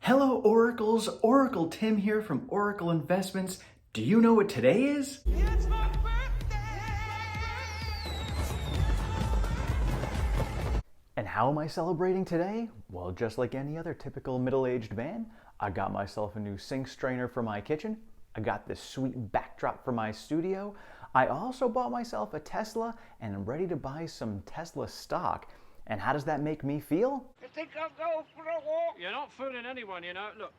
Hello Oracles, Oracle Tim here from Oracle Investments. Do you know what today is? It's my birthday! And how am I celebrating today? Well, just like any other typical middle-aged man, I got myself a new sink strainer for my kitchen. I got this sweet backdrop for my studio. I also bought myself a Tesla and I'm ready to buy some Tesla stock. And how does that make me feel? You think I'll go for a walk? You're not fooling anyone, you know. Look,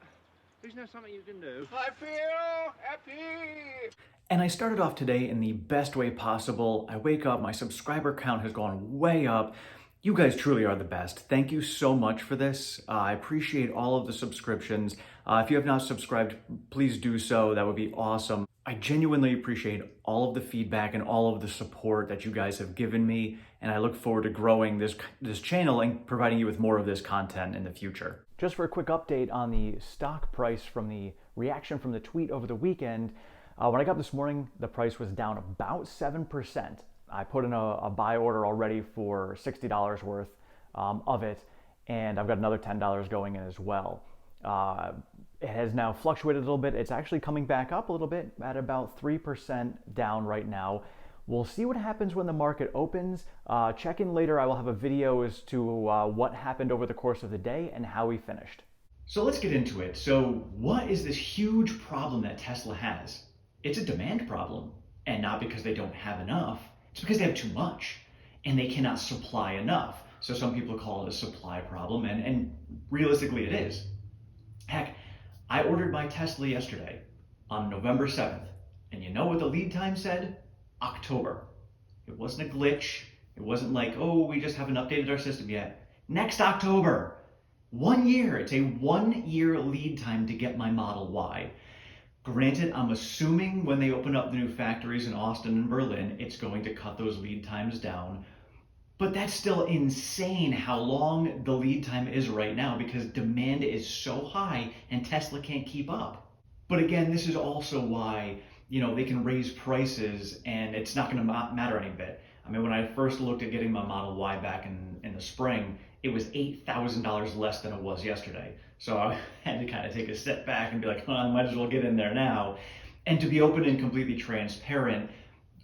isn't there something you can do? I feel happy! And I started off today in the best way possible. I wake up, my subscriber count has gone way up. You guys truly are the best. Thank you so much for this. I appreciate all of the subscriptions. If you have not subscribed, please do so. That would be awesome. I genuinely appreciate all of the feedback and all of the support that you guys have given me, and I look forward to growing this channel and providing you with more of this content in the future. Just for a quick update on the stock price from the reaction from the tweet over the weekend, when I got up this morning, the price was down about 7%. I put in a buy order already for $60 worth of it, and I've got another $10 going in as well. It has now fluctuated a little bit. It's actually coming back up a little bit at about 3% down right now. We'll see what happens when the market opens. Check in later. I will have a video as to what happened over the course of the day and how we finished. So let's get into it. So what is this huge problem that Tesla has? It's a demand problem, and not because they don't have enough. It's because they have too much and they cannot supply enough. So some people call it a supply problem, and realistically it is. Heck, I ordered my Tesla yesterday on November 7th, and you know what the lead time said? October. It wasn't a glitch. It wasn't like, oh, we just haven't updated our system yet. Next October. 1 year. It's a 1 year lead time to get my Model Y. Granted, I'm assuming when they open up the new factories in Austin and Berlin, it's going to cut those lead times down. But that's still insane how long the lead time is right now because demand is so high and Tesla can't keep up. But again, this is also why, they can raise prices and it's not going to matter any bit. I mean, when I first looked at getting my Model Y back in the spring, it was $8,000 less than it was yesterday. So I had to kind of take a step back and be like, I might as well get in there now. And to be open and completely transparent,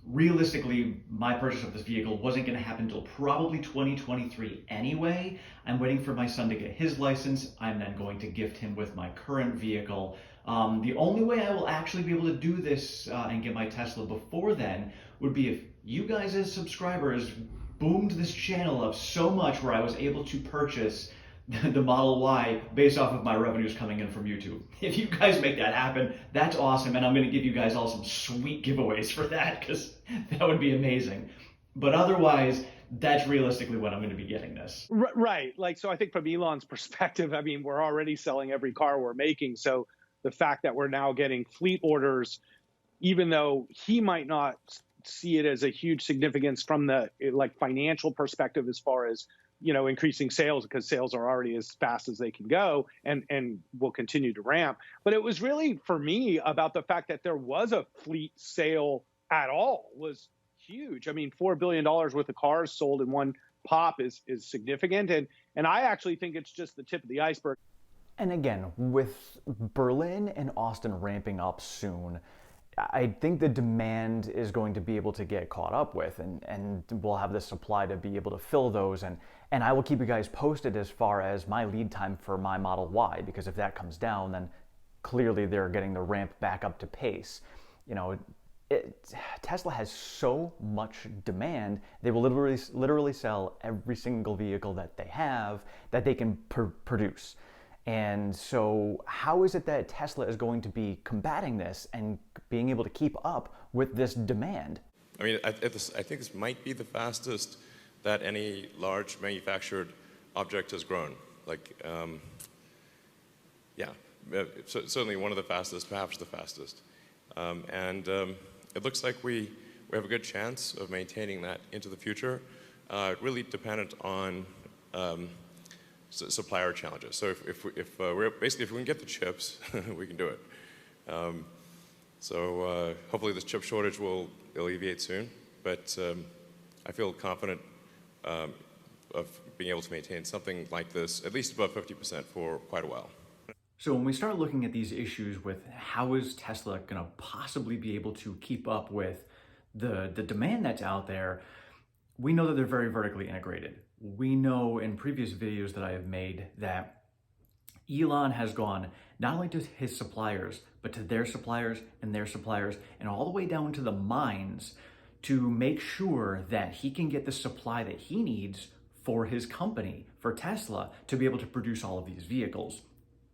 realistically, my purchase of this vehicle wasn't going to happen until probably 2023 anyway. I'm waiting for my son to get his license. I'm then going to gift him with my current vehicle. The only way I will actually be able to do this and get my Tesla before then would be if you guys as subscribers boomed this channel up so much where I was able to purchase the Model Y based off of my revenues coming in from YouTube. If you guys make that happen, that's awesome, and I'm going to give you guys all some sweet giveaways for that because that would be amazing. But otherwise, that's realistically when I'm going to be getting this. Right. So I think from Elon's perspective, I mean, we're already selling every car we're making. So the fact that we're now getting fleet orders, even though he might not see it as a huge significance from the financial perspective as far as increasing sales, because sales are already as fast as they can go and will continue to ramp. But it was really, for me, about the fact that there was a fleet sale at all was huge. I mean, $4 billion worth of cars sold in one pop is significant. And I actually think it's just the tip of the iceberg. And again, with Berlin and Austin ramping up soon, I think the demand is going to be able to get caught up with, and we'll have the supply to be able to fill those. And I will keep you guys posted as far as my lead time for my Model Y, because if that comes down, then clearly they're getting the ramp back up to pace. Tesla has so much demand, they will literally sell every single vehicle that they have that they can produce. And so how is it that Tesla is going to be combating this and being able to keep up with this demand? I mean, I think this might be the fastest that any large manufactured object has grown. Certainly one of the fastest, perhaps the fastest. It looks like we have a good chance of maintaining that into the future, really dependent on supplier challenges. So if we can get the chips, we can do it. Hopefully this chip shortage will alleviate soon, but I feel confident of being able to maintain something like this, at least above 50% for quite a while. So when we start looking at these issues with how is Tesla going to possibly be able to keep up with the demand that's out there, we know that they're very vertically integrated. We know in previous videos that I have made that Elon has gone not only to his suppliers, but to their suppliers and their suppliers, and all the way down to the mines to make sure that he can get the supply that he needs for his company, for Tesla, to be able to produce all of these vehicles.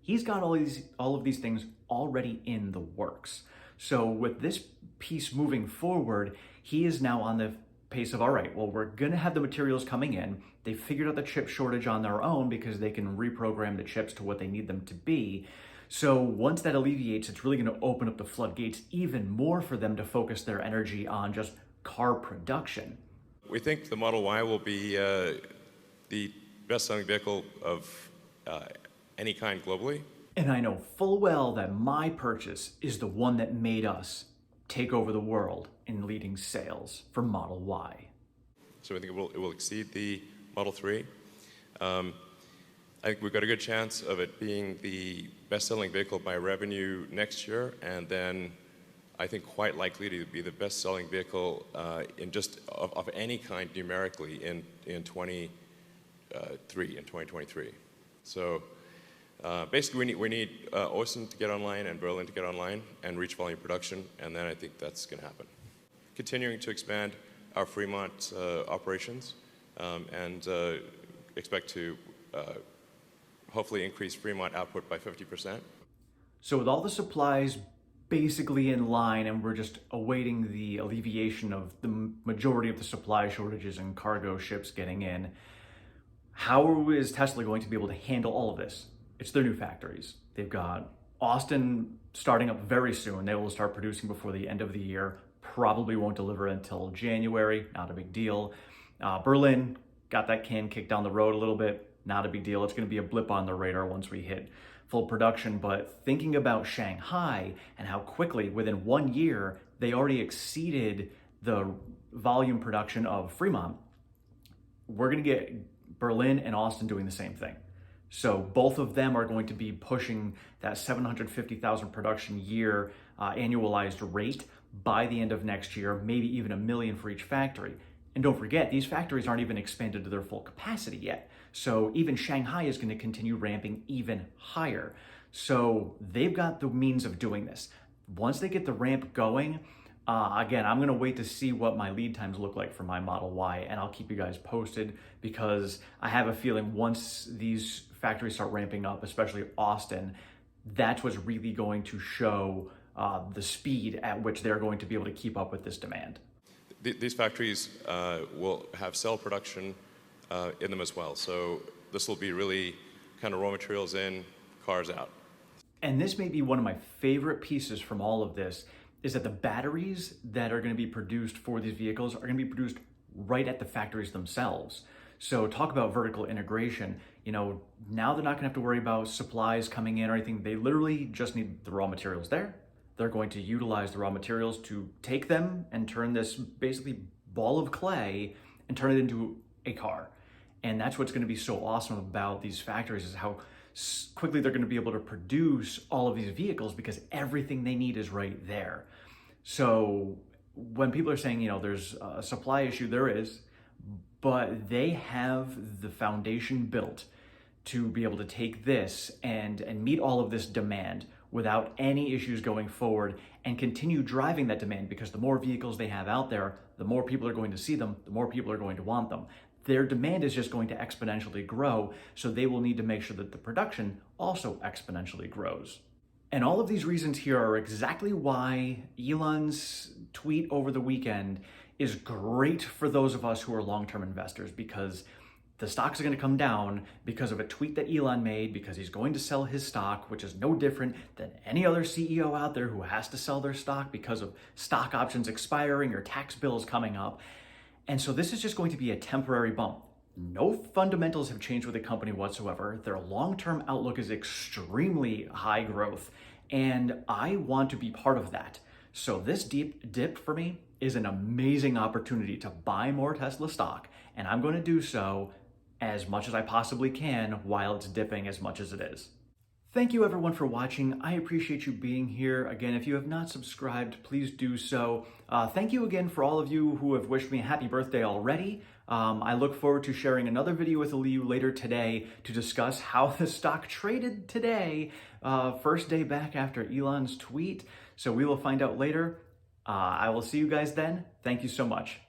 He's got all of these things already in the works. So with this piece moving forward, he is now on the pace of, all right, well, we're going to have the materials coming in. They figured out the chip shortage on their own because they can reprogram the chips to what they need them to be. So once that alleviates, it's really going to open up the floodgates even more for them to focus their energy on just car production. We think the Model Y will be the best-selling vehicle of any kind globally. And I know full well that my purchase is the one that made us take over the world in leading sales for Model Y. So I think it will exceed the Model 3. I think we've got a good chance of it being the best-selling vehicle by revenue next year, and then I think quite likely to be the best-selling vehicle in just of any kind numerically in 2023. So basically, we need Austin to get online and Berlin to get online and reach volume production, and then I think that's going to happen. Continuing to expand our Fremont operations and expect to hopefully increase Fremont output by 50%. So with all the supplies basically in line and we're just awaiting the alleviation of the majority of the supply shortages and cargo ships getting in, how is Tesla going to be able to handle all of this? It's their new factories. They've got Austin starting up very soon. They will start producing before the end of the year. Probably won't deliver until January, not a big deal. Berlin got that can kicked down the road a little bit, not a big deal. It's going to be a blip on the radar once we hit full production. But thinking about Shanghai and how quickly, within 1 year, they already exceeded the volume production of Fremont, we're going to get Berlin and Austin doing the same thing. So both of them are going to be pushing that 750,000 production year annualized rate by the end of next year, maybe even 1 million for each factory. And don't forget, these factories aren't even expanded to their full capacity yet. So even Shanghai is going to continue ramping even higher. So they've got the means of doing this. Once they get the ramp going, again, I'm going to wait to see what my lead times look like for my Model Y, and I'll keep you guys posted because I have a feeling once these factories start ramping up, especially Austin, that's what's really going to show the speed at which they're going to be able to keep up with this demand. These factories will have cell production in them as well. So this will be really kind of raw materials in, cars out. And this may be one of my favorite pieces from all of this, is that the batteries that are going to be produced for these vehicles are going to be produced right at the factories themselves. So talk about vertical integration. You know, now they're not going to have to worry about supplies coming in or anything. They literally just need the raw materials there. They're going to utilize the raw materials to take them and turn this basically ball of clay and turn it into a car. And that's what's going to be so awesome about these factories, is how quickly they're going to be able to produce all of these vehicles because everything they need is right there. So when people are saying, you know, there's a supply issue, there is, but they have the foundation built to be able to take this and meet all of this demand without any issues going forward and continue driving that demand, because the more vehicles they have out there, the more people are going to see them, the more people are going to want them. Their demand is just going to exponentially grow, so they will need to make sure that the production also exponentially grows. And all of these reasons here are exactly why Elon's tweet over the weekend is great for those of us who are long-term investors, because the stocks are going to come down because of a tweet that Elon made, because he's going to sell his stock, which is no different than any other CEO out there who has to sell their stock because of stock options expiring or tax bills coming up. And so this is just going to be a temporary bump. No fundamentals have changed with the company whatsoever. Their long-term outlook is extremely high growth, and I want to be part of that. So this deep dip for me is an amazing opportunity to buy more Tesla stock, and I'm going to do so as much as I possibly can while it's dipping as much as it is. Thank you everyone for watching. I appreciate you being here. Again, if you have not subscribed, please do so. Thank you again for all of you who have wished me a happy birthday already. I look forward to sharing another video with you later today to discuss how the stock traded today, first day back after Elon's tweet. So we will find out later. I will see you guys then. Thank you so much.